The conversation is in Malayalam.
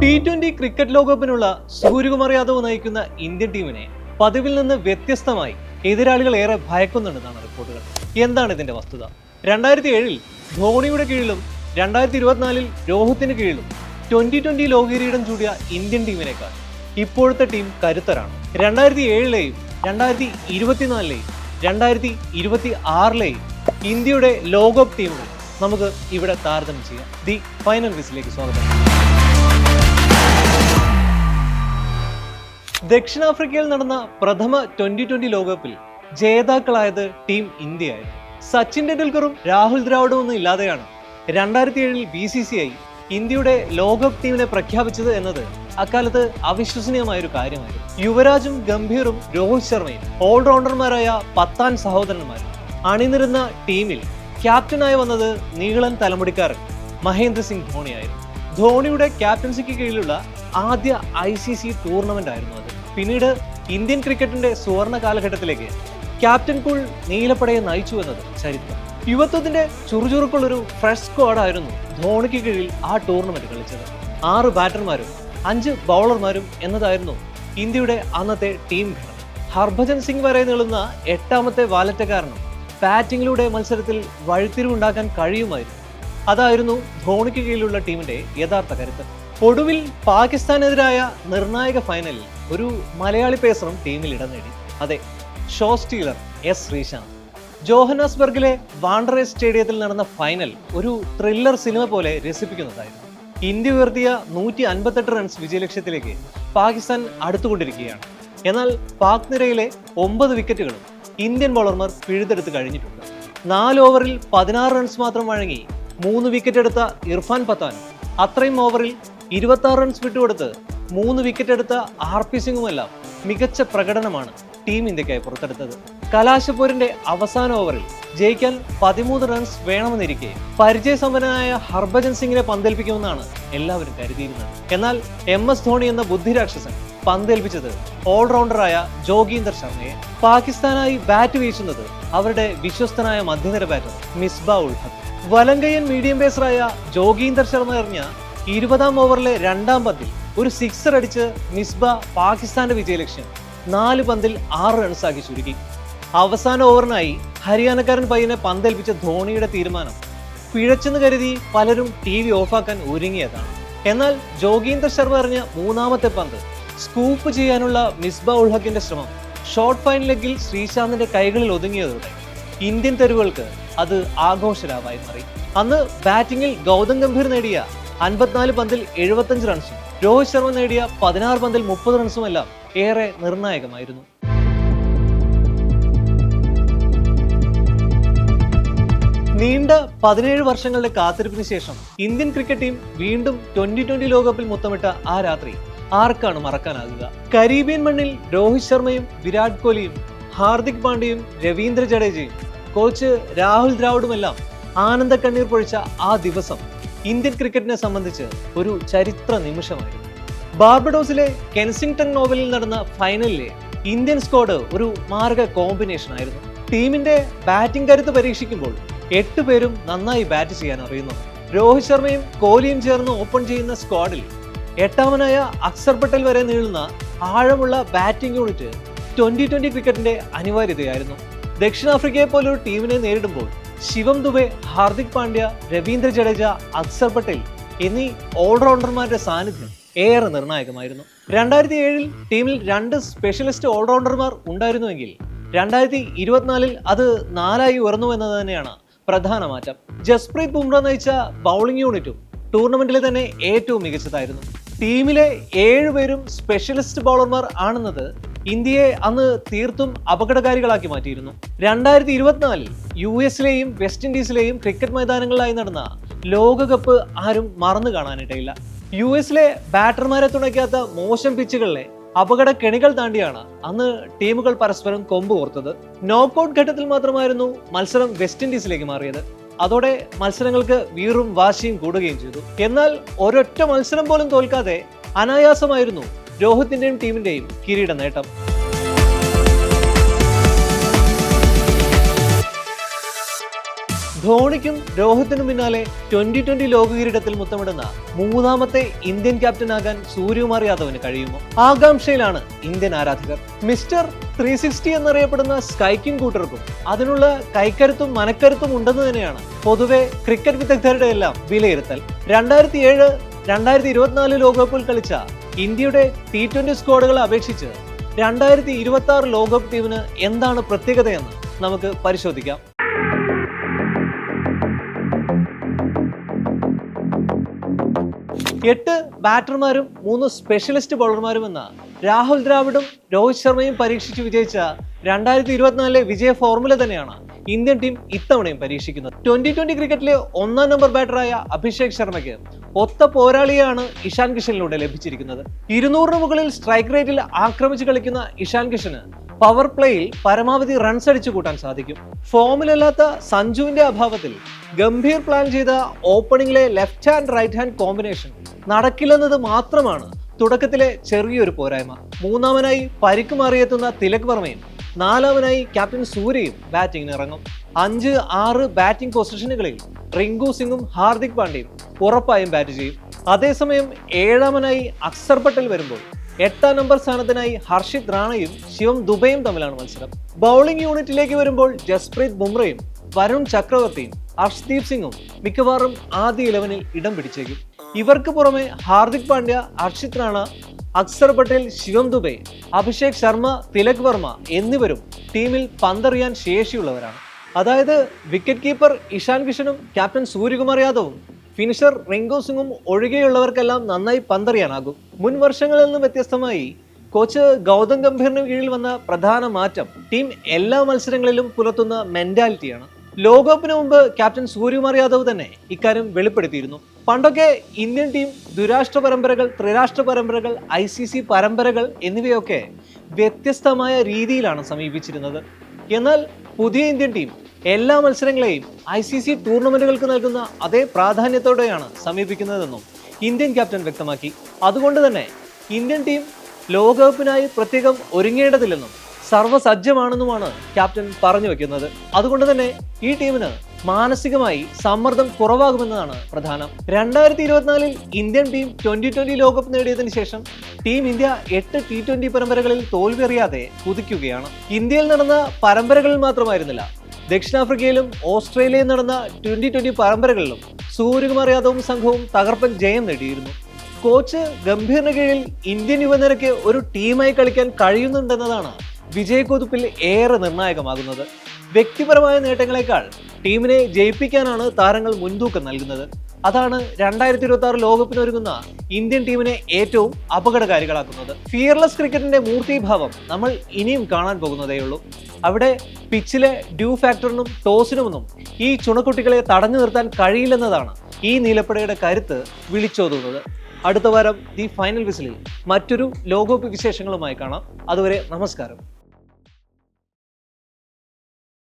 T20 ക്രിക്കറ്റ് ലോകകപ്പിനുള്ള സൂര്യകുമാർ യാദവ് നയിക്കുന്ന ഇന്ത്യൻ ടീമിനെ പതിവിൽ നിന്ന് വ്യത്യസ്തമായി എതിരാളികൾ ഏറെ ഭയക്കുന്നുണ്ടെന്നാണ് റിപ്പോർട്ടുകൾ. എന്താണ് ഇതിന്റെ വസ്തുത? 2007-ൽ ധോണിയുടെ കീഴിലും 2024-ൽ രോഹിത്തിന് കീഴിലും 2020 ലോക കിരീടം ചൂടിയ ഇന്ത്യൻ ടീമിനേക്കാൾ ഇപ്പോഴത്തെ ടീം കരുത്തരാണ്. 2007-ലെയും 2024-ലെയും 2026-ലെയും ഇന്ത്യയുടെ ലോകകപ്പ് ടീമുകൾ നമുക്ക് ഇവിടെ താരതമ്യം ചെയ്യാം. ദി ഫൈനൽ വിസിലേക്ക് സ്വാഗതം. ദക്ഷിണാഫ്രിക്കയിൽ നടന്ന പ്രഥമ 2020 ലോകകപ്പിൽ ജേതാക്കളായത് ടീം ഇന്ത്യയായിരുന്നു. സച്ചിൻ ടെണ്ടുൽക്കറും രാഹുൽ ദ്രാവിഡും ഒന്നും ഇല്ലാതെയാണ് 2007-ൽ BCCI ഇന്ത്യയുടെ ലോകകപ്പ് ടീമിനെ പ്രഖ്യാപിച്ചത് എന്നത് അക്കാലത്ത് അവിശ്വസനീയമായ ഒരു കാര്യമായിരുന്നു. യുവരാജും ഗംഭീറും രോഹിത് ശർമ്മയും ഓൾറൗണ്ടർമാരായ പത്താൻ സഹോദരന്മാരും അണിനിരുന്ന ടീമിൽ ക്യാപ്റ്റനായി വന്നത് നീളൻ തലമുടിക്കാരൻ മഹേന്ദ്ര സിംഗ് ധോണിയായിരുന്നു. ധോണിയുടെ ക്യാപ്റ്റൻസിക്ക് കീഴിലുള്ള ആദ്യ ICC ടൂർണമെന്റ് ആയിരുന്നു അത്. പിന്നീട് ഇന്ത്യൻ ക്രിക്കറ്റിന്റെ സുവർണ കാലഘട്ടത്തിലേക്ക് ക്യാപ്റ്റൻ കൂൾ നീലപ്പടയെ നയിച്ചു എന്നത് ചരിത്രം. യുവത്വത്തിന്റെ ചുറുചുറുക്കുള്ളൊരു ഫ്രഷ് സ്ക്വാഡായിരുന്നു ധോണിക്ക് കീഴിൽ ആ ടൂർണമെന്റ് കളിച്ചത്. 6 ബാറ്റർമാരും 5 ബൗളർമാരും എന്നതായിരുന്നു ഇന്ത്യയുടെ അന്നത്തെ ടീം ഘടന. ഹർഭജൻ സിംഗ് വരെ നീളുന്ന 8ാമത്തെ വാലറ്റക്കാരനും ബാറ്റിംഗിലൂടെ മത്സരത്തിൽ വഴിത്തിരിവുണ്ടാക്കാൻ കഴിയുമായിരുന്നു. അതായിരുന്നു ധോണിക്ക് കീഴിലുള്ള ടീമിന്റെ യഥാർത്ഥ കരുത്ത്. ഒടുവിൽ പാകിസ്ഥാനെതിരായ നിർണായക ഫൈനലിൽ ഒരു മലയാളി പേസറും ടീമിൽ ഇടം നേടി. അതെ, ഷോ സ്റ്റീലർ S. ശ്രീശാന്ത്. ജോഹന്നാസ്ബർഗിലെ വാണ്ടറേഴ്സ് സ്റ്റേഡിയത്തിൽ നടന്ന ഫൈനൽ ഒരു ത്രില്ലർ സിനിമ പോലെ രസിപ്പിക്കുന്നതായിരുന്നു. ഇന്ത്യ ഉയർത്തിയ 158 റൺസ് വിജയലക്ഷ്യത്തിലേക്ക് പാകിസ്ഥാൻ അടുത്തുകൊണ്ടിരിക്കുകയാണ്. എന്നാൽ പാക് നിരയിലെ 9 വിക്കറ്റുകളും ഇന്ത്യൻ ബൗളർമാർ പിഴുതെടുത്ത് കഴിഞ്ഞിട്ടുണ്ട്. 4 ഓവറിൽ 16 റൺസ് മാത്രം വഴങ്ങി 3 വിക്കറ്റ് എടുത്ത ഇർഫാൻ പത്താനും അത്രയും ഓവറിൽ 26 റൺസ് വിട്ടുകൊടുത്ത് 3 വിക്കറ്റ് എടുത്ത RP സിംഗുമെല്ലാം മികച്ച പ്രകടനമാണ് ടീം ഇന്ത്യക്കായി പുറത്തെടുത്തത്. കലാശപ്പോരിന്റെ അവസാന ഓവറിൽ ജയിക്കാൻ 13 റൺസ് വേണമെന്നിരിക്കെ പരിചയസമ്പന്നനായ ഹർഭജൻ സിംഗിനെ പന്തേൽപ്പിക്കുമെന്നാണ് എല്ലാവരും കരുതിയിരുന്നത്. എന്നാൽ MS ധോണി എന്ന ബുദ്ധിരാക്ഷസൻ പന്തേൽപ്പിച്ചത് ഓൾറൗണ്ടറായ ജോഗീന്ദർ ശർമ്മയെ. പാകിസ്ഥാനായി ബാറ്റ് വീശുന്നത് അവരുടെ വിശ്വസ്തനായ മധ്യനിര ബാറ്റർ മിസ്ബാ ഉൾ ഹഖ്. വലങ്കയ്യൻ മീഡിയം പേസറായ ജോഗീന്ദർ ശർമ്മ എറിഞ്ഞ 20ാം ഓവറിലെ 2ാം പന്തിൽ ഒരു 6 അടിച്ച് മിസ്ബ പാകിസ്ഥാന്റെ വിജയലക്ഷ്യം 4 പന്തിൽ 6 റൺസാക്കി ചുരുക്കി. അവസാന ഓവറിനായി ഹരിയാനക്കാരൻ പയ്യനെ പന്തേൽപ്പിച്ച ധോണിയുടെ തീരുമാനം പിഴച്ചെന്ന് കരുതി പലരും TV ഓഫാക്കാൻ ഒരുങ്ങിയതാണ്. എന്നാൽ ജോഗീന്ദർ ശർമ്മ എറിഞ്ഞ 3ാമത്തെ പന്ത് സ്കൂപ്പ് ചെയ്യാനുള്ള മിസ്ബ ഉൾ ഹഖിന്റെ ശ്രമം ഷോർട്ട് ഫൈൻ ലെഗിൽ ശ്രീശാന്തിന്റെ കൈകളിൽ ഒതുങ്ങിയതോടെ ഇന്ത്യൻ തെരുവുകൾക്ക് അത് ആഘോഷരാവായി മാറി. അന്ന് ബാറ്റിംഗിൽ ഗൗതം ഗംഭീർ നേടിയ 54 പന്തിൽ 75 റൺസും രോഹിത് ശർമ്മ നേടിയ 16 പന്തിൽ 30 റൺസുമെല്ലാം ഏറെ നിർണായകമായിരുന്നു. നീണ്ട 17 വർഷങ്ങളുടെ കാത്തിരിപ്പിന് ശേഷം ഇന്ത്യൻ ക്രിക്കറ്റ് ടീം വീണ്ടും 2020 ലോകകപ്പിൽ മുത്തമിട്ട ആ രാത്രി ആർക്കാണ് മറക്കാനാകുക? കരീബിയൻ മണ്ണിൽ രോഹിത് ശർമ്മയും വിരാട് കോഹ്ലിയും ഹാർദിക് പാണ്ഡ്യയും രവീന്ദ്ര ജഡേജയും കോച്ച് രാഹുൽ ദ്രാവിഡുമെല്ലാം ആനന്ദ കണ്ണീർ പൊഴിച്ച ആ ദിവസം ഇന്ത്യൻ ക്രിക്കറ്റിനെ സംബന്ധിച്ച് ഒരു ചരിത്ര നിമിഷമായിരുന്നു. ബാർബഡോസിലെ കെൻസിംഗ്ടൺ ഓവലിൽ നടന്ന ഫൈനലിലെ ഇന്ത്യൻ സ്ക്വാഡ് ഒരു മാരക കോമ്പിനേഷൻ ആയിരുന്നു. ടീമിന്റെ ബാറ്റിംഗ് കരുത്ത് പരീക്ഷിക്കുമ്പോൾ 8 പേരും നന്നായി ബാറ്റ് ചെയ്യാൻ അറിയുന്നു. രോഹിത് ശർമ്മയും കോഹ്ലിയും ചേർന്ന് ഓപ്പൺ ചെയ്യുന്ന സ്ക്വാഡിൽ 8ാമനായ അക്സർ പട്ടേൽ വരെ നീളുന്ന ആഴമുള്ള ബാറ്റിംഗ് യൂണിറ്റ് 2020 ക്രിക്കറ്റിന്റെ അനിവാര്യതയായിരുന്നു. ദക്ഷിണാഫ്രിക്കയെ പോലൊരു ടീമിനെ നേരിടുമ്പോൾ ശിവം ദുബെ, ഹാർദിക് പാണ്ഡ്യ, രവീന്ദ്ര ജഡേജ, അക്സർ പട്ടേൽ എന്നീ ഓൾറൗണ്ടർമാരുടെ സാന്നിധ്യം ഏറെ നിർണായകമായിരുന്നു. 2007-ൽ ടീമിൽ 2 സ്പെഷ്യലിസ്റ്റ് ഓൾറൗണ്ടർമാർ ഉണ്ടായിരുന്നുവെങ്കിൽ 2024-ൽ അത് 4ആയി ഉയർന്നു എന്നത് തന്നെയാണ് പ്രധാന മാറ്റം. ജസ്പ്രീത് ബുംറ നയിച്ച ബൗളിംഗ് യൂണിറ്റും ടൂർണമെന്റിലെ തന്നെ ഏറ്റവും മികച്ചതായിരുന്നു. ടീമിലെ 7 പേരും സ്പെഷ്യലിസ്റ്റ് ബൗളർമാർ ആണെന്നത് ഇന്ത്യയെ അന്ന് തീർത്തും അപകടകാരികളാക്കി മാറ്റിയിരുന്നു. 2024-ൽ US-ലെയും വെസ്റ്റ് ഇൻഡീസിലെയും ക്രിക്കറ്റ് മൈതാനങ്ങളിലായി നടന്ന ലോകകപ്പ് ആരും മറന്നു കാണാനിടയില്ല. US-ലെ ബാറ്റർമാരെ തുണയ്ക്കാത്ത മോശം പിച്ചുകളിലെ അപകട കെണികൾ താണ്ടിയാണ് അന്ന് ടീമുകൾ പരസ്പരം കൊമ്പ് കോർത്തത്. നോക്കൌട്ട് ഘട്ടത്തിൽ മാത്രമായിരുന്നു മത്സരം വെസ്റ്റ് ഇൻഡീസിലേക്ക് മാറിയത്. അതോടെ മത്സരങ്ങൾക്ക് വീറും വാശിയും കൂടുകയും ചെയ്തു. എന്നാൽ ഒരൊറ്റ മത്സരം പോലും തോൽക്കാതെ അനായാസമായിരുന്നു രോഹിത്തിന്റെയും ടീമിന്റെയും കിരീട നേട്ടം. ധോണിക്കും രോഹിത്തിനും പിന്നാലെ 2020 ലോക കിരീടത്തിൽ മുത്തമിടുന്ന മൂന്നാമത്തെ ഇന്ത്യൻ ക്യാപ്റ്റനാകാൻ സൂര്യകുമാർ യാദവിന് കഴിയുമോ? ആകാംക്ഷയിലാണ് ഇന്ത്യൻ ആരാധകർ. മിസ്റ്റർ 360 എന്നറിയപ്പെടുന്ന സ്കൈ കിങ് കൂട്ടർക്കും അതിനുള്ള കൈക്കരുത്തും മനക്കരുത്തും ഉണ്ടെന്ന് തന്നെയാണ് പൊതുവെ ക്രിക്കറ്റ് വിദഗ്ധരുടെ എല്ലാം വിലയിരുത്തൽ. 2007, 2024 ലോകകപ്പിൽ കളിച്ച ഇന്ത്യയുടെ T20 സ്ക്വാഡുകളെ അപേക്ഷിച്ച് 2026 ലോകകപ്പ് ടീമിന് എന്താണ് പ്രത്യേകതയെന്ന് നമുക്ക് പരിശോധിക്കാം. 8 ബാറ്റർമാരും 3 സ്പെഷ്യലിസ്റ്റ് ബൗളർമാരും എന്ന രാഹുൽ ദ്രാവിഡും രോഹിത് ശർമ്മയും പരീക്ഷിച്ച് വിജയിച്ച 2024 വിജയ ഫോർമുല തന്നെയാണ് ഇന്ത്യൻ ടീം ഇത്തവണയും പരീക്ഷിക്കുന്നത്. 2020 ക്രിക്കറ്റിലെ 1-ാം നമ്പർ ബാറ്ററായ അഭിഷേക് ശർമ്മയ്ക്ക് ഒത്ത പോരാളിയാണ് ഇഷാൻ കിഷനിലൂടെ ലഭിച്ചിരിക്കുന്നത്. 200-ന് മുകളിൽ സ്ട്രൈക്ക് റേറ്റിൽ ആക്രമിച്ച് കളിക്കുന്ന ഇഷാൻ കിഷന് പവർ പ്ലേയിൽ പരമാവധി റൺസ് അടിച്ചു കൂട്ടാൻ സാധിക്കും. ഫോമിലല്ലാത്ത സഞ്ജുവിന്റെ അഭാവത്തിൽ ഗംഭീർ പ്ലാൻ ചെയ്ത ഓപ്പണിംഗിലെ left hand right hand combination നടക്കില്ലെന്നത് മാത്രമാണ് തുടക്കത്തിലെ ചെറിയൊരു പോരായ്മ. മൂന്നാമനായി പരിക്ക് മാറിയെത്തുന്ന തിലക് വർമ്മയും 4-മനായി ക്യാപ്റ്റൻ സൂര്യയും ബാറ്റിംഗിന് ഇറങ്ങും. 5, 6 ബാറ്റിംഗ് പൊസിഷനുകളിൽ റിങ്കു സിംഗും ഹാർദിക് പാണ്ഡ്യയും ഉറപ്പായും ബാറ്റ് ചെയ്യും. അതേസമയം 7-മനായി അക്സർ പട്ടേൽ വരുമ്പോൾ 8-ാം നമ്പർ സ്ഥാനത്തിനായി ഹർഷിത് റാണയും ശിവം ദുബെയും തമ്മിലാണ് മത്സരം. ബൗളിംഗ് യൂണിറ്റിലേക്ക് വരുമ്പോൾ ജസ്പ്രീത് ബുംറയും വരുൺ ചക്രവർത്തിയും അർഷ്ദീപ് സിംഗും മിക്കവാറും ആദ്യ 11-ൽ ഇടം പിടിച്ചേക്കും. ഇവർക്ക് പുറമെ ഹാർദിക് പാണ്ഡ്യ, ഹർഷിത് റാണ, അക്സർ പട്ടേൽ, ശിവം ദുബെ, അഭിഷേക് ശർമ്മ, തിലക് വർമ്മ എന്നിവരും ടീമിൽ പന്തെറിയാൻ ശേഷിയുള്ളവരാണ്. അതായത് വിക്കറ്റ് കീപ്പർ ഇഷാൻ കിഷനും ക്യാപ്റ്റൻ സൂര്യകുമാർ യാദവും ഫിനിഷർ റിങ്കു സിംഗും ഒഴികെയുള്ളവർക്കെല്ലാം നന്നായി പന്തെറിയാനാകും. മുൻ വർഷങ്ങളിൽ നിന്നും വ്യത്യസ്തമായി കോച്ച് ഗൗതം ഗംഭീറിന് കീഴിൽ വന്ന പ്രധാന മാറ്റം ടീം എല്ലാ മത്സരങ്ങളിലും പുലർത്തുന്ന മെന്റാലിറ്റിയാണ്. ലോകകപ്പിന് മുമ്പ് ക്യാപ്റ്റൻ സൂര്യകുമാർ യാദവ് തന്നെ ഇക്കാര്യം വെളിപ്പെടുത്തിയിരുന്നു. പണ്ടൊക്കെ ഇന്ത്യൻ ടീം ദ്വിരാഷ്ട്ര പരമ്പരകൾ, ത്രിരാഷ്ട്ര പരമ്പരകൾ, ICC പരമ്പരകൾ എന്നിവയൊക്കെ വ്യത്യസ്തമായ രീതിയിലാണ് സമീപിച്ചിരുന്നത്. എന്നാൽ പുതിയ ഇന്ത്യൻ ടീം എല്ലാ മത്സരങ്ങളെയും ICC ടൂർണമെന്റുകൾക്ക് നൽകുന്ന അതേ പ്രാധാന്യത്തോടെയാണ് സമീപിക്കുന്നതെന്നും ഇന്ത്യൻ ക്യാപ്റ്റൻ വ്യക്തമാക്കി. അതുകൊണ്ട് തന്നെ ഇന്ത്യൻ ടീം ലോകകപ്പിനായി പ്രത്യേകം ഒരുങ്ങേണ്ടതില്ലെന്നും സർവ്വസജ്ജമാണെന്നുമാണ് ക്യാപ്റ്റൻ പറഞ്ഞു വെക്കുന്നത്. അതുകൊണ്ട് തന്നെ ഈ ടീമിന് മാനസികമായി സമ്മർദ്ദം കുറവാകുമെന്നതാണ് പ്രധാനം. 2024-ൽ ഇന്ത്യൻ ടീം 2020 ലോകകപ്പ് നേടിയതിനു ശേഷം ടീം ഇന്ത്യ 8 T20 പരമ്പരകളിൽ തോൽവിയറിയാതെ കുതിക്കുകയാണ്. ഇന്ത്യയിൽ നടന്ന പരമ്പരകളിൽ മാത്രമായിരുന്നില്ല, ദക്ഷിണാഫ്രിക്കയിലും ഓസ്ട്രേലിയയിൽ നടന്ന 2020 പരമ്പരകളിലും സൂര്യകുമാർ യാദവും സംഘവും തകർപ്പൻ ജയം നേടിയിരുന്നു. കോച്ച് ഗംഭീറിന് കീഴിൽ ഇന്ത്യൻ യുവനിരയ്ക്ക് ഒരു ടീമായി കളിക്കാൻ കഴിയുന്നുണ്ടെന്നതാണ് വിജയക്കുതിപ്പിൽ ഏറെ നിർണായകമാകുന്നത്. വ്യക്തിപരമായ നേട്ടങ്ങളെക്കാൾ ടീമിനെ ജയിപ്പിക്കാനാണ് താരങ്ങൾ മുൻതൂക്കം നൽകുന്നത്. അതാണ് 2026 ലോകകപ്പിന് ഒരുങ്ങുന്ന ഇന്ത്യൻ ടീമിനെ ഏറ്റവും അപകടകാരികളാക്കുന്നത്. ഫിയർലെസ് ക്രിക്കറ്റിന്റെ മൂർത്തീഭാവം നമ്മൾ ഇനിയും കാണാൻ പോകുന്നതേയുള്ളൂ. അവിടെ പിച്ചിലെ ഡ്യൂ ഫാക്ടറിനും ടോസിനുമൊന്നും ഈ ചുണക്കുട്ടികളെ തടഞ്ഞു നിർത്താൻ കഴിയില്ലെന്നതാണ് ഈ നീലപ്പടയുടെ കരുത്ത് വിളിച്ചോതുന്നത്. അടുത്ത വാരം ദി ഫൈനൽ വിസിലിൽ മറ്റൊരു ലോകകപ്പ് വിശേഷങ്ങളുമായി കാണാം. അതുവരെ നമസ്കാരം.